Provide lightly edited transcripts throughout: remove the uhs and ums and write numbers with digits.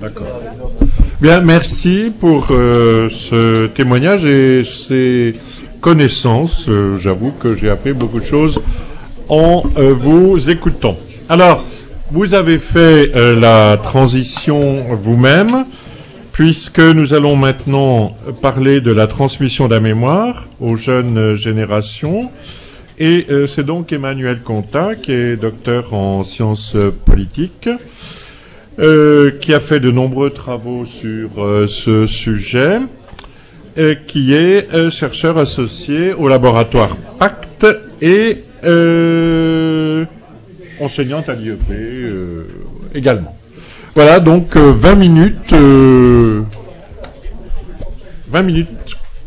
D'accord. Bien, merci pour ce témoignage et ces connaissances. J'avoue que j'ai appris beaucoup de choses en vous écoutant. Alors, vous avez fait la transition vous-même, puisque nous allons maintenant parler de la transmission de la mémoire aux jeunes générations. Et c'est donc Emmanuel Contat, qui est docteur en sciences politiques, qui a fait de nombreux travaux sur ce sujet, qui est chercheur associé au laboratoire PACT et enseignante à l'IEP également. Voilà, donc 20 minutes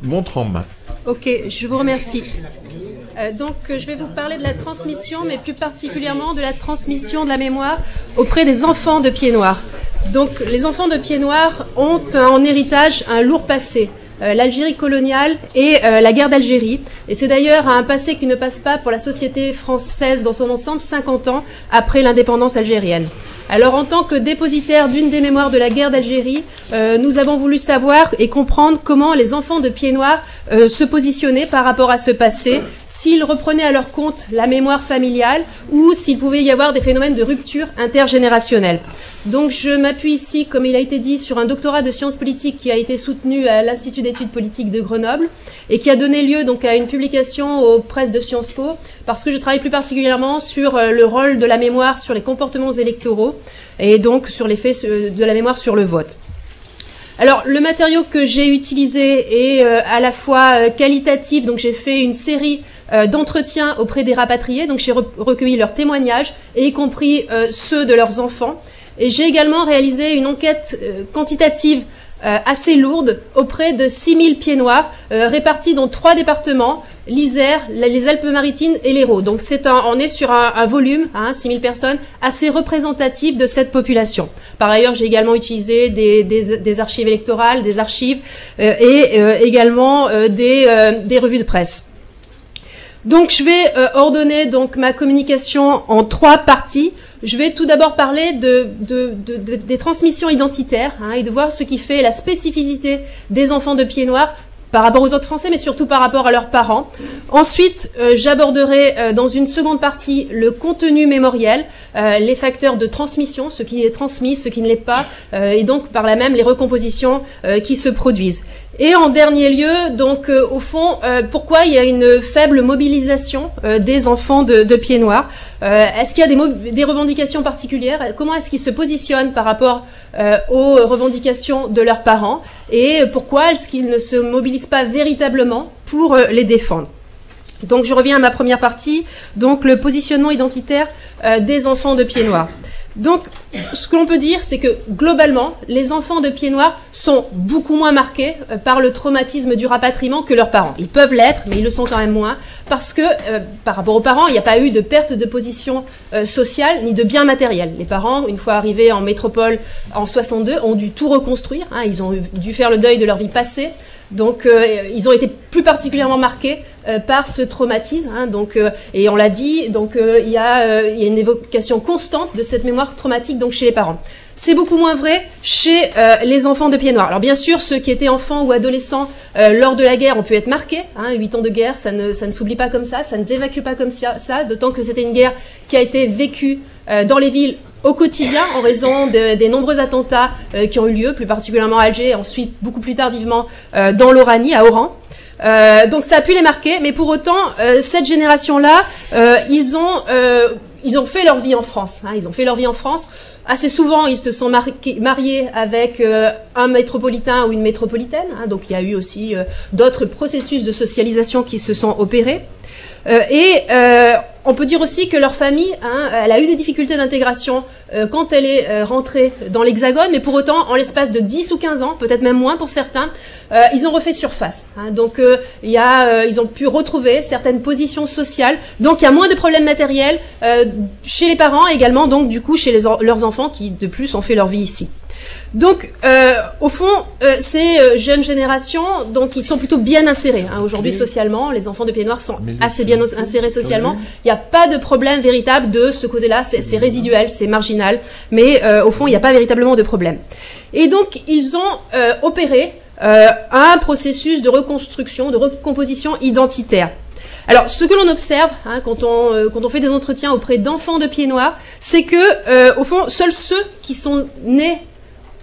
montre en main. Ok, je vous remercie. Donc, je vais vous parler de la transmission, mais plus particulièrement de la transmission de la mémoire auprès des enfants de Pieds Noirs. Donc, les enfants de Pieds Noirs ont en héritage un lourd passé. L'Algérie coloniale et la guerre d'Algérie. Et c'est d'ailleurs un passé qui ne passe pas pour la société française dans son ensemble 50 ans après l'indépendance algérienne. Alors, en tant que dépositaire d'une des mémoires de la guerre d'Algérie, nous avons voulu savoir et comprendre comment les enfants de Pieds Noirs se positionnaient par rapport à ce passé, s'ils reprenaient à leur compte la mémoire familiale ou s'il pouvait y avoir des phénomènes de rupture intergénérationnelle. Donc, je m'appuie ici, comme il a été dit, sur un doctorat de sciences politiques qui a été soutenu à l'Institut d'études politiques de Grenoble et qui a donné lieu donc à une publication aux presses de Sciences Po, parce que je travaille plus particulièrement sur le rôle de la mémoire sur les comportements électoraux et donc sur l'effet de la mémoire sur le vote. Alors, le matériau que j'ai utilisé est à la fois qualitatif, donc j'ai fait une série d'entretiens auprès des rapatriés, donc j'ai recueilli leurs témoignages, et y compris ceux de leurs enfants. Et j'ai également réalisé une enquête quantitative assez lourde auprès de 6000 Pieds Noirs répartis dans 3 départements, l'Isère, les Alpes-Maritimes et l'Hérault. Donc on est sur un volume, 6000 personnes, assez représentatif de cette population. Par ailleurs, j'ai également utilisé des archives électorales, des archives et également des revues de presse. Donc je vais ordonner donc ma communication en 3 parties. Je vais tout d'abord parler des transmissions identitaires et de voir ce qui fait la spécificité des enfants de Pieds Noirs par rapport aux autres Français, mais surtout par rapport à leurs parents. Ensuite, j'aborderai dans une seconde partie le contenu mémoriel, les facteurs de transmission, ce qui est transmis, ce qui ne l'est pas, et donc par là même les recompositions qui se produisent. Et en dernier lieu, donc au fond, pourquoi il y a une faible mobilisation des enfants de Pieds Noirs? Est-ce qu'il y a des revendications particulières? Comment est-ce qu'ils se positionnent par rapport aux revendications de leurs parents? Et pourquoi est-ce qu'ils ne se mobilisent pas véritablement pour les défendre? Donc je reviens à ma première partie, donc le positionnement identitaire des enfants de Pieds Noirs. Donc, ce que l'on peut dire, c'est que globalement, les enfants de Pieds Noirs sont beaucoup moins marqués par le traumatisme du rapatriement que leurs parents. Ils peuvent l'être, mais ils le sont quand même moins, parce que par rapport aux parents, il n'y a pas eu de perte de position sociale ni de biens matériels. Les parents, une fois arrivés en métropole en 62, ont dû tout reconstruire. Ils ont dû faire le deuil de leur vie passée. Donc, ils ont été plus particulièrement marqués par ce traumatisme. Et on l'a dit, donc il y a une évocation constante de cette mémoire traumatique donc chez les parents. C'est beaucoup moins vrai chez les enfants de Pieds Noirs. Alors bien sûr, ceux qui étaient enfants ou adolescents lors de la guerre ont pu être marqués. 8 ans de guerre, ça ne s'oublie pas comme ça ne s'évacue pas comme ça, d'autant que c'était une guerre qui a été vécue dans les villes au quotidien en raison des nombreux attentats qui ont eu lieu, plus particulièrement à Alger, et ensuite beaucoup plus tardivement dans l'Oranie, à Oran. Donc ça a pu les marquer, mais pour autant, cette génération-là, ils ont fait leur vie en France. Ils ont fait leur vie en France. Assez souvent, ils se sont mariés avec un métropolitain ou une métropolitaine. Donc il y a eu aussi d'autres processus de socialisation qui se sont opérés. On peut dire aussi que leur famille, elle a eu des difficultés d'intégration quand elle est rentrée dans l'Hexagone, mais pour autant, en l'espace de 10 ou 15 ans, peut-être même moins pour certains, ils ont refait surface. Donc, ils ont pu retrouver certaines positions sociales. Donc, il y a moins de problèmes matériels chez les parents, également, donc, du coup, chez leurs enfants qui, de plus, ont fait leur vie ici. Donc, au fond, ces jeunes générations, donc ils sont plutôt bien insérés aujourd'hui socialement. Les enfants de pieds noirs sont assez bien insérés socialement. Il n'y a pas de problème véritable de ce côté-là. C'est résiduel, c'est marginal, mais au fond, il n'y a pas véritablement de problème. Et donc, ils ont opéré un processus de reconstruction, de recomposition identitaire. Alors, ce que l'on observe quand on fait des entretiens auprès d'enfants de pieds noirs, c'est que, au fond, seuls ceux qui sont nés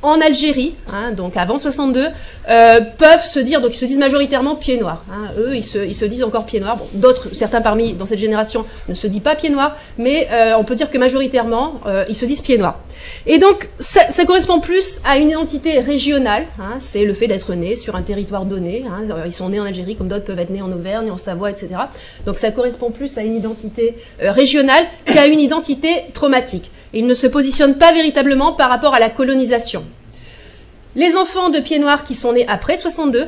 en Algérie, donc avant 62, peuvent se dire, donc ils se disent majoritairement pieds noirs. Eux, ils se disent encore pieds noirs. Bon, d'autres, certains parmi dans cette génération ne se disent pas pieds noirs, mais on peut dire que majoritairement, ils se disent pieds noirs. Et donc, ça correspond plus à une identité régionale. C'est le fait d'être né sur un territoire donné. Ils sont nés en Algérie, comme d'autres peuvent être nés en Auvergne, en Savoie, etc. Donc, ça correspond plus à une identité régionale qu'à une identité traumatique. Ils ne se positionnent pas véritablement par rapport à la colonisation. Les enfants de pieds noirs qui sont nés après 62,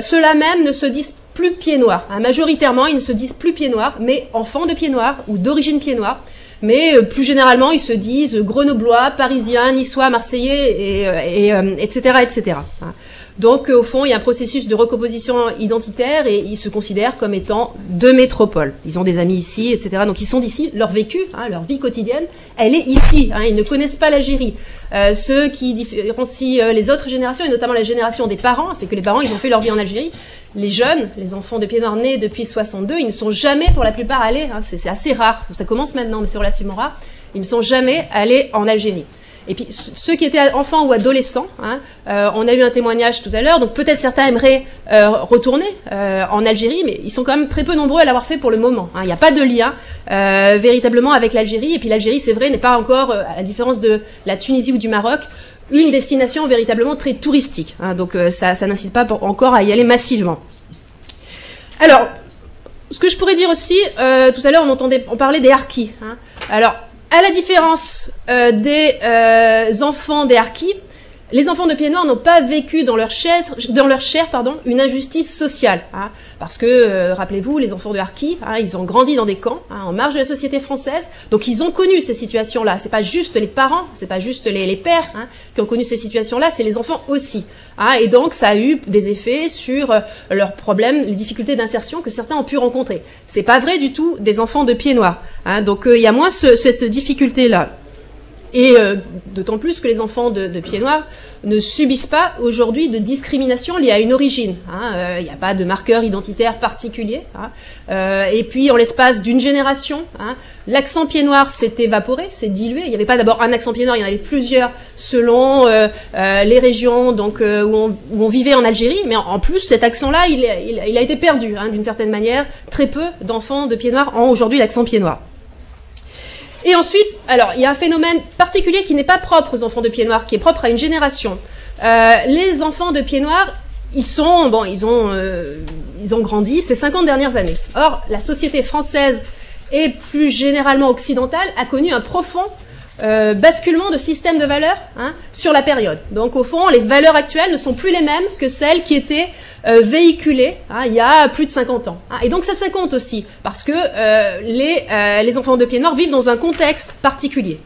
ceux-là même ne se disent plus pieds noirs. Majoritairement, ils ne se disent plus pieds noirs, mais enfants de pieds noirs ou d'origine pieds noirs. Mais plus généralement, ils se disent grenoblois, parisiens, niçois, marseillais, etc., etc. Donc, au fond, il y a un processus de recomposition identitaire et ils se considèrent comme étant de métropole. Ils ont des amis ici, etc. Donc, ils sont d'ici. Leur vécu, leur vie quotidienne, elle est ici. Ils ne connaissent pas l'Algérie. Ce qui différencie les autres générations, et notamment la génération des parents, c'est que les parents, ils ont fait leur vie en Algérie. Les jeunes, les enfants de pieds noirs nés depuis 62, ils ne sont jamais, pour la plupart, allés. C'est assez rare. Ça commence maintenant, mais c'est relativement rare. Ils ne sont jamais allés en Algérie. Et puis, ceux qui étaient enfants ou adolescents, on a eu un témoignage tout à l'heure, donc peut-être certains aimeraient retourner en Algérie, mais ils sont quand même très peu nombreux à l'avoir fait pour le moment. Il n'y a pas de lien véritablement avec l'Algérie, et puis l'Algérie, c'est vrai, n'est pas encore, à la différence de la Tunisie ou du Maroc, une destination véritablement très touristique. Donc ça n'incite pas encore à y aller massivement. Alors, ce que je pourrais dire aussi, tout à l'heure on parlait des harkis. Alors, à la différence des enfants des harkis, les enfants de pieds noirs n'ont pas vécu dans leur chair, une injustice sociale. Parce que, rappelez-vous, les enfants de harkis, ils ont grandi dans des camps, en marge de la société française, donc ils ont connu ces situations-là. C'est pas juste les parents, c'est pas juste les pères qui ont connu ces situations-là, c'est les enfants aussi. Et donc, ça a eu des effets sur leurs problèmes, les difficultés d'insertion que certains ont pu rencontrer. C'est pas vrai du tout des enfants de pieds noirs. Donc, il y a moins cette difficulté-là. Et d'autant plus que les enfants de pieds noirs ne subissent pas aujourd'hui de discrimination liée à une origine. Il n'y a pas de marqueur identitaire particulier. Et puis, en l'espace d'une génération, l'accent pied noir s'est évaporé, s'est dilué. Il n'y avait pas d'abord un accent pied noir, il y en avait plusieurs selon les régions donc, où on vivait en Algérie. Mais en plus, cet accent-là, il a été perdu d'une certaine manière. Très peu d'enfants de pieds noirs ont aujourd'hui l'accent pied noir. Et ensuite, alors, il y a un phénomène particulier qui n'est pas propre aux enfants de pieds noirs, qui est propre à une génération. Les enfants de pieds noirs, ils ont grandi ces 50 dernières années. Or, la société française et plus généralement occidentale a connu un profond basculement de système de valeurs sur la période. Donc, au fond, les valeurs actuelles ne sont plus les mêmes que celles qui étaient véhiculées il y a plus de 50 ans. Et donc, ça compte aussi, parce que les enfants de pieds noirs vivent dans un contexte particulier.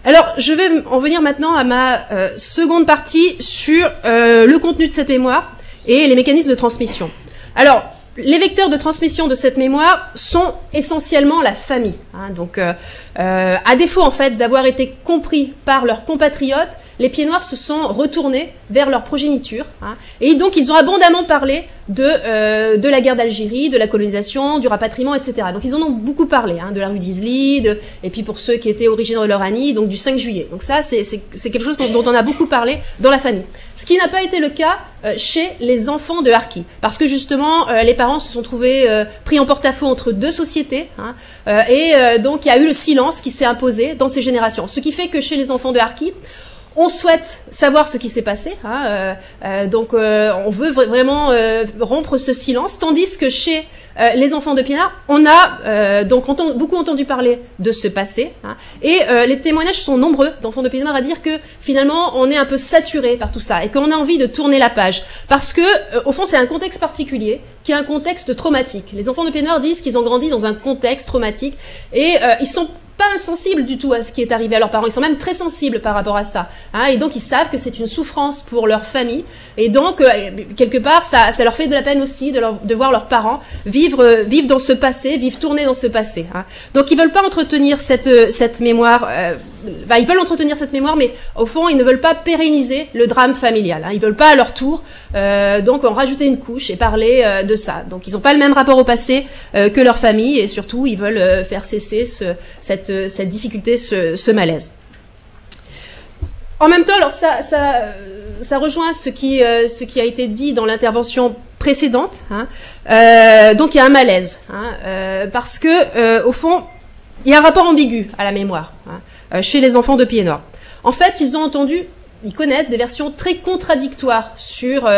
Alors, je vais en venir maintenant à ma seconde partie sur le contenu de cette mémoire et les mécanismes de transmission. Alors, les vecteurs de transmission de cette mémoire sont essentiellement la famille. Donc, à défaut en fait d'avoir été compris par leurs compatriotes, les pieds noirs se sont retournés vers leur progéniture. Et donc, ils ont abondamment parlé de la guerre d'Algérie, de la colonisation, du rapatriement, etc. Donc, ils en ont beaucoup parlé, de la rue d'Isly, et puis pour ceux qui étaient originaires de l'Oranie, donc du 5 juillet. Donc ça, c'est quelque chose dont on a beaucoup parlé dans la famille. Ce qui n'a pas été le cas chez les enfants de harkis, parce que justement, les parents se sont trouvés pris en porte-à-faux entre deux sociétés, et donc il y a eu le silence qui s'est imposé dans ces générations. Ce qui fait que chez les enfants de harkis, on souhaite savoir ce qui s'est passé, donc on veut vraiment rompre ce silence, tandis que chez les enfants de pieds noirs, on a donc beaucoup entendu parler de ce passé, et les témoignages sont nombreux d'enfants de pieds noirs à dire que finalement on est un peu saturé par tout ça et qu'on a envie de tourner la page, parce que au fond c'est un contexte particulier qui est un contexte traumatique. Les enfants de pieds noirs disent qu'ils ont grandi dans un contexte traumatique et ils sont pas insensibles du tout à ce qui est arrivé à leurs parents. Ils sont même très sensibles par rapport à ça. Hein, et donc, ils savent que c'est une souffrance pour leur famille. Et donc, quelque part, ça leur fait de la peine aussi de voir leurs parents vivre dans ce passé, vivre tourner dans ce passé. Hein. Donc, ils veulent pas entretenir cette mémoire. Ils veulent entretenir cette mémoire, mais au fond, ils ne veulent pas pérenniser le drame familial. Hein. Ils veulent pas à leur tour, donc, en rajouter une couche et parler de ça. Donc, ils n'ont pas le même rapport au passé que leur famille, et surtout, ils veulent faire cesser cette difficulté, ce malaise. En même temps, alors ça rejoint ce qui a été dit dans l'intervention précédente. Hein. Donc, il y a un malaise, hein, parce que, au fond, il y a un rapport ambigu à la mémoire, hein, chez les enfants de Pieds-Noirs. En fait, ils connaissent des versions très contradictoires sur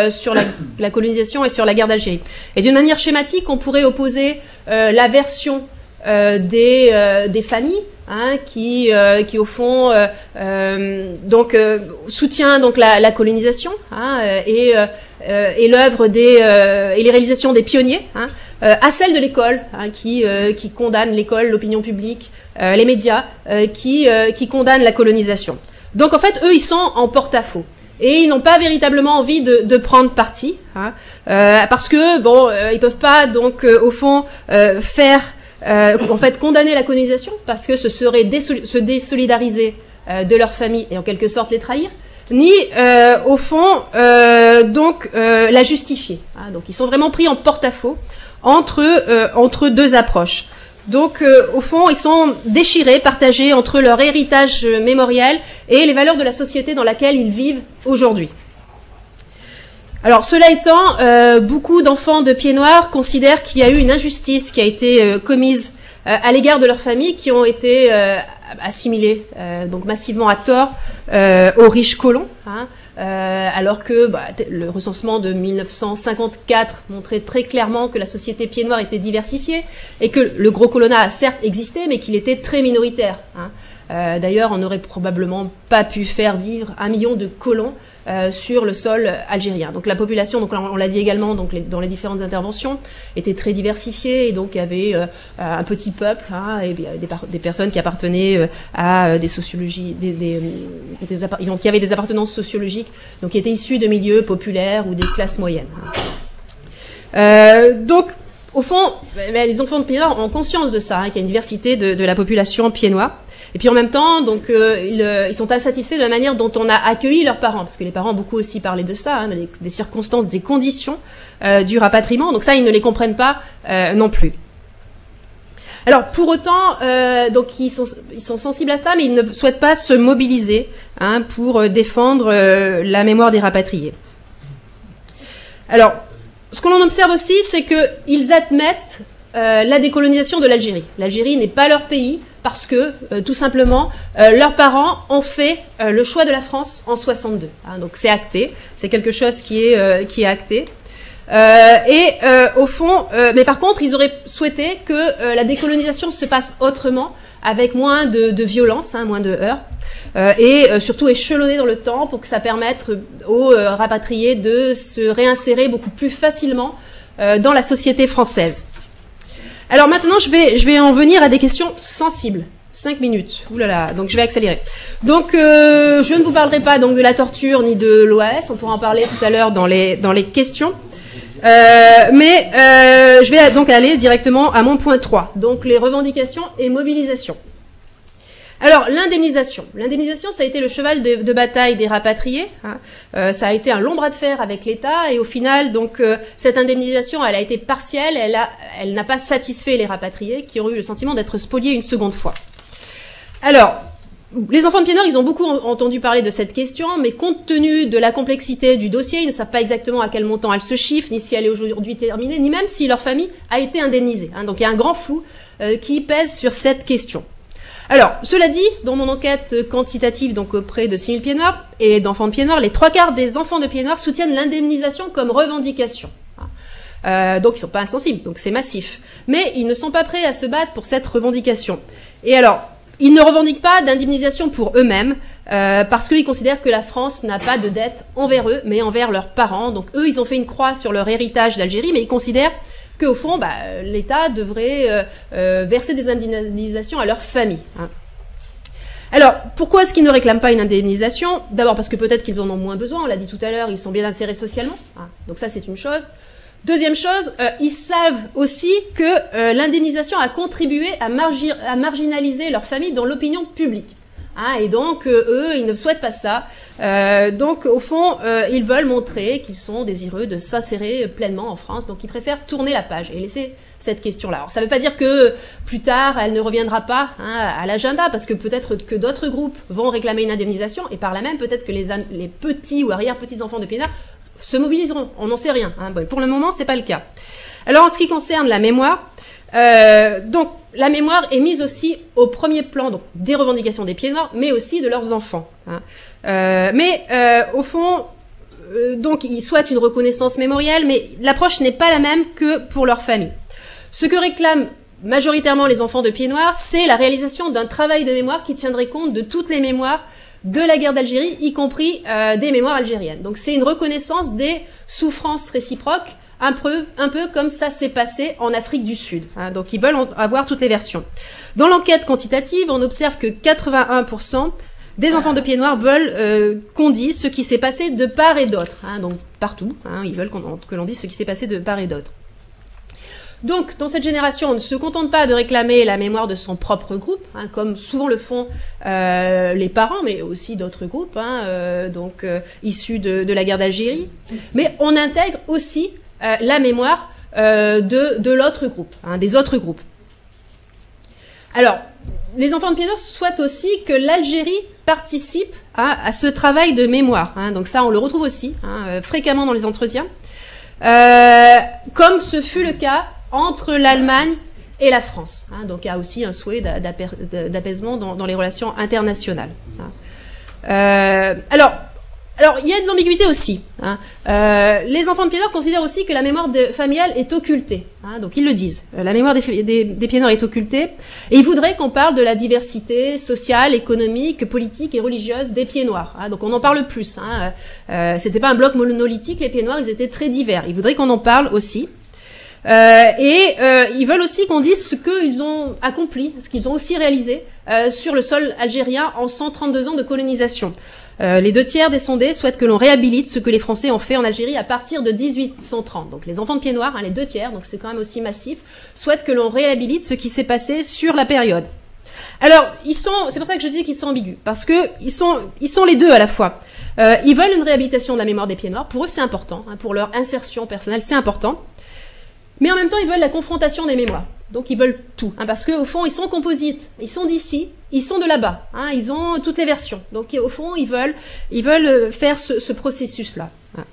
la colonisation et sur la guerre d'Algérie. Et d'une manière schématique, on pourrait opposer la version des familles, hein, qui au fond soutient donc la colonisation, hein, et l'œuvre et les réalisations des pionniers, hein, à celle de l'école, hein, qui condamne l'école, l'opinion publique, les médias, qui condamnent la colonisation. Donc en fait, eux, ils sont en porte-à-faux. Et ils n'ont pas véritablement envie de prendre parti, hein, parce que, ils peuvent pas, donc, au fond, condamner la colonisation, parce que ce serait se désolidariser de leur famille et en quelque sorte les trahir, ni, au fond, la justifier. Hein. Donc ils sont vraiment pris en porte-à-faux entre deux approches. Donc, au fond, ils sont déchirés, partagés entre leur héritage mémoriel et les valeurs de la société dans laquelle ils vivent aujourd'hui. Alors, cela étant, beaucoup d'enfants de Pieds-Noirs considèrent qu'il y a eu une injustice qui a été commise à l'égard de leurs familles, qui ont été assimilés donc massivement à tort aux riches colons, hein, alors que le recensement de 1954 montrait très clairement que la société Pieds-Noirs était diversifiée et que le gros colonnat a certes existé, mais qu'il était très minoritaire. Hein. D'ailleurs, on n'aurait probablement pas pu faire vivre 1 million de colons sur le sol algérien. Donc la population, donc on l'a dit également, donc dans les différentes interventions, était très diversifiée, et donc il y avait un petit peuple, hein, et des personnes qui appartenaient à des sociologies, qui avaient des appartenances sociologiques, donc qui étaient issus de milieux populaires ou des classes moyennes. Donc au fond, les enfants de Pieds-Noirs ont conscience de ça, hein, qu'il y a une diversité de la population pieds-noirs. Et puis en même temps, donc ils sont insatisfaits de la manière dont on a accueilli leurs parents, parce que les parents ont beaucoup aussi parlé de ça, hein, des circonstances, des conditions du rapatriement. Donc ça, ils ne les comprennent pas non plus. Alors pour autant, donc ils sont sensibles à ça, mais ils ne souhaitent pas se mobiliser, hein, pour défendre la mémoire des rapatriés. Alors, ce que l'on observe aussi, c'est qu'ils admettent la décolonisation de l'Algérie. L'Algérie n'est pas leur pays, parce que, tout simplement, leurs parents ont fait le choix de la France en 62. Hein, donc c'est acté, c'est quelque chose qui est acté. Au fond, mais par contre, ils auraient souhaité que la décolonisation se passe autrement, avec moins de violence, hein, moins de heurts, et surtout échelonné dans le temps pour que ça permette aux rapatriés de se réinsérer beaucoup plus facilement dans la société française. Alors maintenant, je vais en venir à des questions sensibles. 5 minutes. Ouh là là, donc je vais accélérer. Donc, je ne vous parlerai pas donc de la torture ni de l'OAS. On pourra en parler tout à l'heure dans les questions. Mais je vais donc aller directement à mon point 3. Donc, les revendications et mobilisations. Alors, l'indemnisation. L'indemnisation, ça a été le cheval de bataille des rapatriés. Hein. Ça a été un long bras de fer avec l'État, et au final, donc, cette indemnisation, elle a été partielle, elle n'a pas satisfait les rapatriés, qui ont eu le sentiment d'être spoliés une seconde fois. Alors, les enfants de Pieds-Noirs, ils ont beaucoup entendu parler de cette question, mais compte tenu de la complexité du dossier, ils ne savent pas exactement à quel montant elle se chiffre, ni si elle est aujourd'hui terminée, ni même si leur famille a été indemnisée. Hein. Donc, il y a un grand flou qui pèse sur cette question. Alors, cela dit, dans mon enquête quantitative, donc auprès de 6000 Pieds-Noirs et d'enfants de Pieds-Noirs, les 3/4 des enfants de Pieds-Noirs soutiennent l'indemnisation comme revendication. Donc, ils ne sont pas insensibles, donc c'est massif. Mais ils ne sont pas prêts à se battre pour cette revendication. Et alors, ils ne revendiquent pas d'indemnisation pour eux-mêmes, parce qu'ils considèrent que la France n'a pas de dette envers eux, mais envers leurs parents. Donc, eux, ils ont fait une croix sur leur héritage d'Algérie, mais ils considèrent qu'au fond, l'État devrait verser des indemnisations à leurs familles. Hein. Alors, pourquoi est-ce qu'ils ne réclament pas une indemnisation? D'abord parce que peut-être qu'ils en ont moins besoin, on l'a dit tout à l'heure, ils sont bien insérés socialement. Hein. Donc ça, c'est une chose. Deuxième chose, ils savent aussi que l'indemnisation a contribué à marginaliser leur famille dans l'opinion publique. Hein, et donc, eux, ils ne souhaitent pas ça. Donc, au fond, ils veulent montrer qu'ils sont désireux de s'insérer pleinement en France. Donc, ils préfèrent tourner la page et laisser cette question-là. Alors, ça ne veut pas dire que plus tard, elle ne reviendra pas à l'agenda, parce que peut-être que d'autres groupes vont réclamer une indemnisation, et par là même, peut-être que les petits ou arrière-petits-enfants de Pienaar se mobiliseront. On n'en sait rien. Hein. Bon, pour le moment, c'est pas le cas. Alors, en ce qui concerne la mémoire, donc, la mémoire est mise aussi au premier plan donc, des revendications des Pieds-Noirs, mais aussi de leurs enfants. Hein. Au fond, donc, ils souhaitent une reconnaissance mémorielle, mais l'approche n'est pas la même que pour leur famille. Ce que réclament majoritairement les enfants de Pieds-Noirs, c'est la réalisation d'un travail de mémoire qui tiendrait compte de toutes les mémoires de la guerre d'Algérie, y compris des mémoires algériennes. Donc, c'est une reconnaissance des souffrances réciproques, un peu comme ça s'est passé en Afrique du Sud. Hein, donc, ils veulent avoir toutes les versions. Dans l'enquête quantitative, on observe que 81% des enfants de Pieds-Noirs veulent qu'on dise ce qui s'est passé de part et d'autre. Hein, donc, partout, hein, ils veulent que l'on dise ce qui s'est passé de part et d'autre. Donc, dans cette génération, on ne se contente pas de réclamer la mémoire de son propre groupe, hein, comme souvent le font les parents, mais aussi d'autres groupes, hein, issus de la guerre d'Algérie. Mais on intègre aussi la mémoire de l'autre groupe, hein, des autres groupes. Alors, les enfants de Pieds-Noirs souhaitent aussi que l'Algérie participe à ce travail de mémoire. Hein, donc ça, on le retrouve aussi fréquemment dans les entretiens, comme ce fut le cas entre l'Allemagne et la France. Hein, donc il y a aussi un souhait d'apaisement dans les relations internationales. Hein. Alors, il y a de l'ambiguïté aussi. Hein. Les enfants de Pieds-Noirs considèrent aussi que la mémoire familiale est occultée. Hein, donc ils le disent. La mémoire des Pieds-Noirs est occultée. Et ils voudraient qu'on parle de la diversité sociale, économique, politique et religieuse des Pieds-Noirs. Hein, donc on en parle plus. Hein. C'était pas un bloc monolithique, les Pieds-Noirs, ils étaient très divers. Ils voudraient qu'on en parle aussi. Ils veulent aussi qu'on dise ce qu'ils ont accompli, ce qu'ils ont aussi réalisé sur le sol algérien en 132 ans de colonisation. Les 2/3 des sondés souhaitent que l'on réhabilite ce que les Français ont fait en Algérie à partir de 1830. Donc les enfants de Pieds-Noirs, hein, les 2/3, donc c'est quand même aussi massif, souhaitent que l'on réhabilite ce qui s'est passé sur la période. Alors, c'est pour ça que je dis qu'ils sont ambigus, parce que ils sont les deux à la fois. Ils veulent une réhabilitation de la mémoire des Pieds-Noirs, pour eux c'est important, hein, pour leur insertion personnelle c'est important. Mais en même temps, ils veulent la confrontation des mémoires. Donc, ils veulent tout. Hein, parce qu'au fond, ils sont composites. Ils sont d'ici. Ils sont de là-bas. Hein, ils ont toutes les versions. Donc, au fond, ils veulent faire ce processus-là. Hein.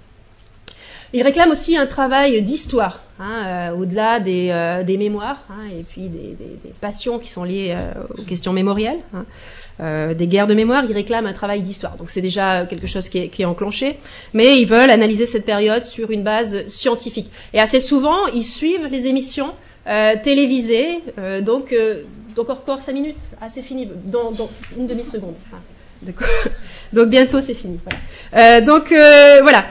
Ils réclament aussi un travail d'histoire, hein, au-delà des mémoires, hein, et puis des passions qui sont liées aux questions mémorielles. Hein. Des guerres de mémoire, ils réclament un travail d'histoire. Donc c'est déjà quelque chose qui est enclenché, mais ils veulent analyser cette période sur une base scientifique. Et assez souvent, ils suivent les émissions télévisées, donc encore 5 minutes, c'est fini, dans une demi-seconde. Ah, donc bientôt c'est fini. Voilà. Voilà.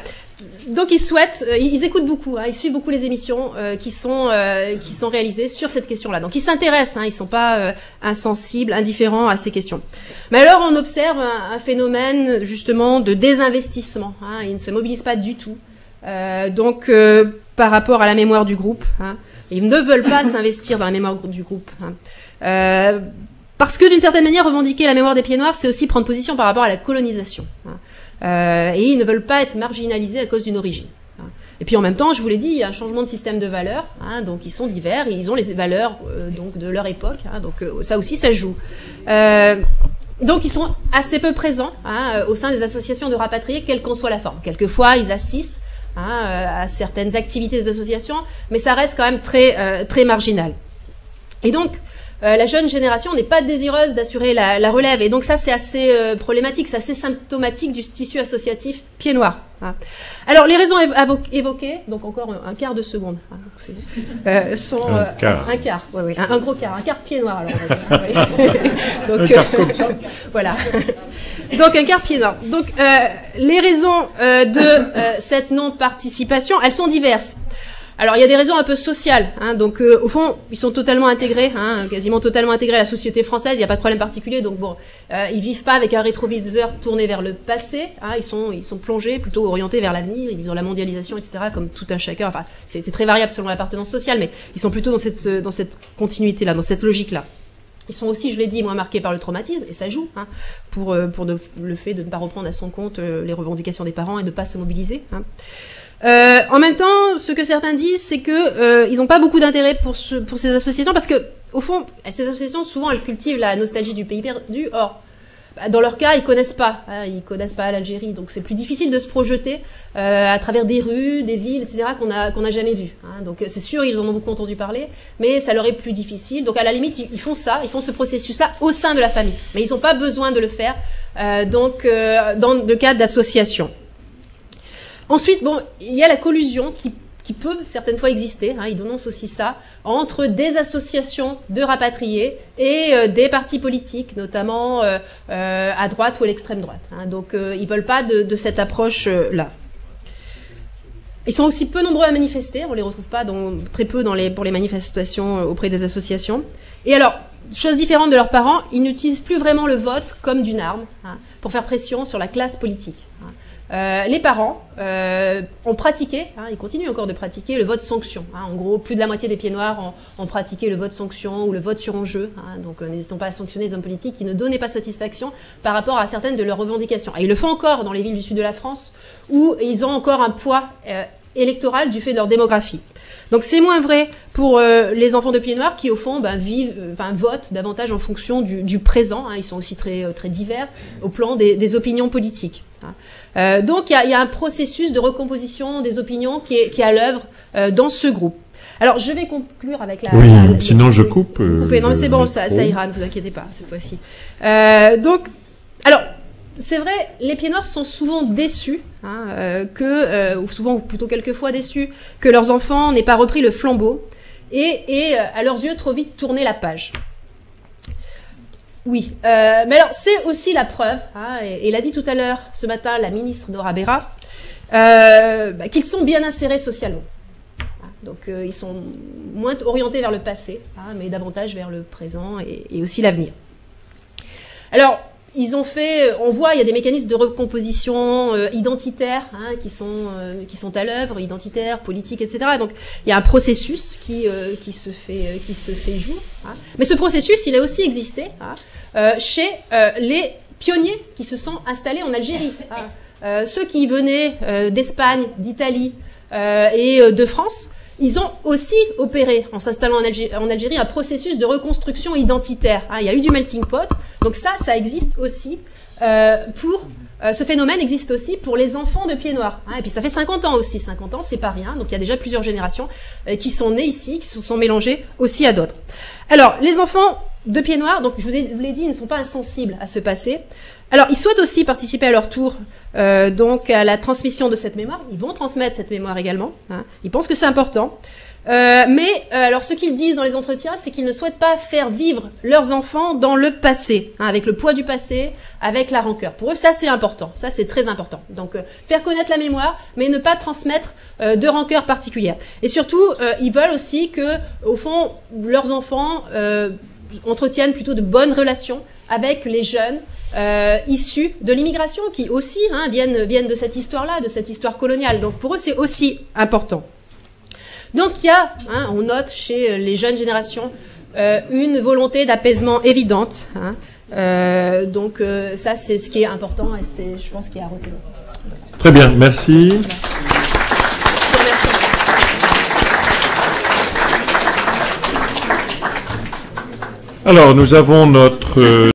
Donc ils écoutent beaucoup, hein, ils suivent beaucoup les émissions qui sont réalisées sur cette question-là. Donc ils s'intéressent, hein, ils sont pas insensibles, indifférents à ces questions. Mais alors on observe un phénomène justement de désinvestissement. Hein, ils ne se mobilisent pas du tout. Par rapport à la mémoire du groupe, hein, ils ne veulent pas s'investir dans la mémoire du groupe. Hein, parce que d'une certaine manière, revendiquer la mémoire des Pieds-Noirs, c'est aussi prendre position par rapport à la colonisation. Hein. Et ils ne veulent pas être marginalisés à cause d'une origine. Hein. Et puis en même temps, je vous l'ai dit, il y a un changement de système de valeurs, hein, donc ils sont divers, et ils ont les valeurs donc de leur époque, hein, donc ça aussi ça joue. Donc ils sont assez peu présents, hein, au sein des associations de rapatriés, quelle qu'en soit la forme. Quelquefois, ils assistent, hein, à certaines activités des associations, mais ça reste quand même très marginal. Et donc, la jeune génération n'est pas désireuse d'assurer la relève. Et donc ça, c'est assez problématique, c'est assez symptomatique du tissu associatif Pieds-Noirs. Hein. Alors, les raisons évoquées, donc encore un quart de seconde, hein, sont... un quart, oui, un gros quart, un quart Pieds-Noirs, alors. Oui. Donc, un quart comme ça. Voilà. Donc, un quart Pieds-Noirs. Donc, les raisons de cette non-participation, elles sont diverses. Alors, il y a des raisons un peu sociales. Hein, donc, au fond, ils sont totalement intégrés, hein, quasiment totalement intégrés à la société française. Il n'y a pas de problème particulier. Donc, bon, ils vivent pas avec un rétroviseur tourné vers le passé. Hein, ils sont plongés, plutôt orientés vers l'avenir. Ils ont la mondialisation, etc., comme tout un chacun. Enfin, c'est très variable selon l'appartenance sociale, mais ils sont plutôt dans cette continuité-là, dans cette logique-là. Ils sont aussi, je l'ai dit, moins marqués par le traumatisme, et ça joue, hein, pour le fait de ne pas reprendre à son compte les revendications des parents et de ne pas se mobiliser. Hein. En même temps, ce que certains disent, c'est que ils n'ont pas beaucoup d'intérêt pour ces associations, parce que, au fond, ces associations, souvent, elles cultivent la nostalgie du pays perdu. Or, dans leur cas, ils connaissent pas l'Algérie, donc c'est plus difficile de se projeter à travers des rues, des villes, etc. qu'on a jamais vues. Hein. Donc c'est sûr, ils en ont beaucoup entendu parler, mais ça leur est plus difficile. Donc à la limite, ils font ce processus-là au sein de la famille, mais ils n'ont pas besoin de le faire dans le cadre d'associations. Ensuite, bon, il y a la collusion qui peut certaines fois exister, hein, ils dénoncent aussi ça, entre des associations de rapatriés et des partis politiques, notamment à droite ou à l'extrême droite. Hein, donc ils veulent pas de cette approche-là. Ils sont aussi peu nombreux à manifester, on les retrouve pas très peu pour les manifestations auprès des associations. Et alors, chose différente de leurs parents, ils n'utilisent plus vraiment le vote comme d'une arme, hein, pour faire pression sur la classe politique. Hein. Les parents ont pratiqué, hein, ils continuent encore de pratiquer le vote sanction. Hein. En gros, plus de la moitié des pieds noirs ont pratiqué le vote sanction ou le vote sur enjeu. Hein. Donc, n'hésitons pas à sanctionner les hommes politiques qui ne donnaient pas satisfaction par rapport à certaines de leurs revendications. Et ils le font encore dans les villes du sud de la France, où ils ont encore un poids électoral du fait de leur démographie. Donc c'est moins vrai pour les enfants de pieds noirs qui au fond votent davantage en fonction du présent. Hein, ils sont aussi très divers au plan des opinions politiques. Hein. Donc il y a un processus de recomposition des opinions qui est à l'œuvre dans ce groupe. Alors je vais conclure avec la... Oui, sinon je coupe. Non mais c'est bon, ça ira, ne vous inquiétez pas cette fois-ci. Alors c'est vrai, les pieds noirs sont souvent déçus, hein, ou souvent, ou plutôt quelquefois déçus, que leurs enfants n'aient pas repris le flambeau et à leurs yeux, trop vite tourné la page. Oui, mais alors c'est aussi la preuve, hein, et l'a dit tout à l'heure, ce matin, la ministre Nora Berra, qu'ils sont bien insérés socialement. Donc ils sont moins orientés vers le passé, hein, mais davantage vers le présent et aussi l'avenir. Alors, ils ont fait, on voit, il y a des mécanismes de recomposition identitaire, hein, qui sont à l'œuvre, identitaires, politiques, etc. Donc il y a un processus qui se fait jour. Hein. Mais ce processus, il a aussi existé, hein, chez les pionniers qui se sont installés en Algérie. Hein. Ceux qui venaient d'Espagne, d'Italie et de France. Ils ont aussi opéré, en s'installant en Algérie, un processus de reconstruction identitaire. Hein, il y a eu du melting pot, donc ça existe aussi ce phénomène existe aussi pour les enfants de pieds noirs. Hein, et puis ça fait 50 ans aussi, 50 ans, c'est pas rien, donc il y a déjà plusieurs générations qui sont nées ici, qui se sont mélangées aussi à d'autres. Alors, les enfants de pieds noirs, donc je vous l'ai dit, ils ne sont pas insensibles à ce passé. Alors, ils souhaitent aussi participer à leur tour donc à la transmission de cette mémoire. Ils vont transmettre cette mémoire également. Hein. Ils pensent que c'est important. Alors, ce qu'ils disent dans les entretiens, c'est qu'ils ne souhaitent pas faire vivre leurs enfants dans le passé, hein, avec le poids du passé, avec la rancœur. Pour eux, ça, c'est important. Ça, c'est très important. Donc, faire connaître la mémoire, mais ne pas transmettre de rancœur particulière. Et surtout, ils veulent aussi que, au fond, leurs enfants entretiennent plutôt de bonnes relations avec les jeunes issus de l'immigration, qui aussi viennent de cette histoire-là, de cette histoire coloniale. Donc pour eux, c'est aussi important. Donc il y a, on note chez les jeunes générations, une volonté d'apaisement évidente. Hein. Donc ça, c'est ce qui est important et c'est, je pense, ce qui est à retenir. Très bien, merci. Voilà. Je vous remercie. Alors, nous avons notre...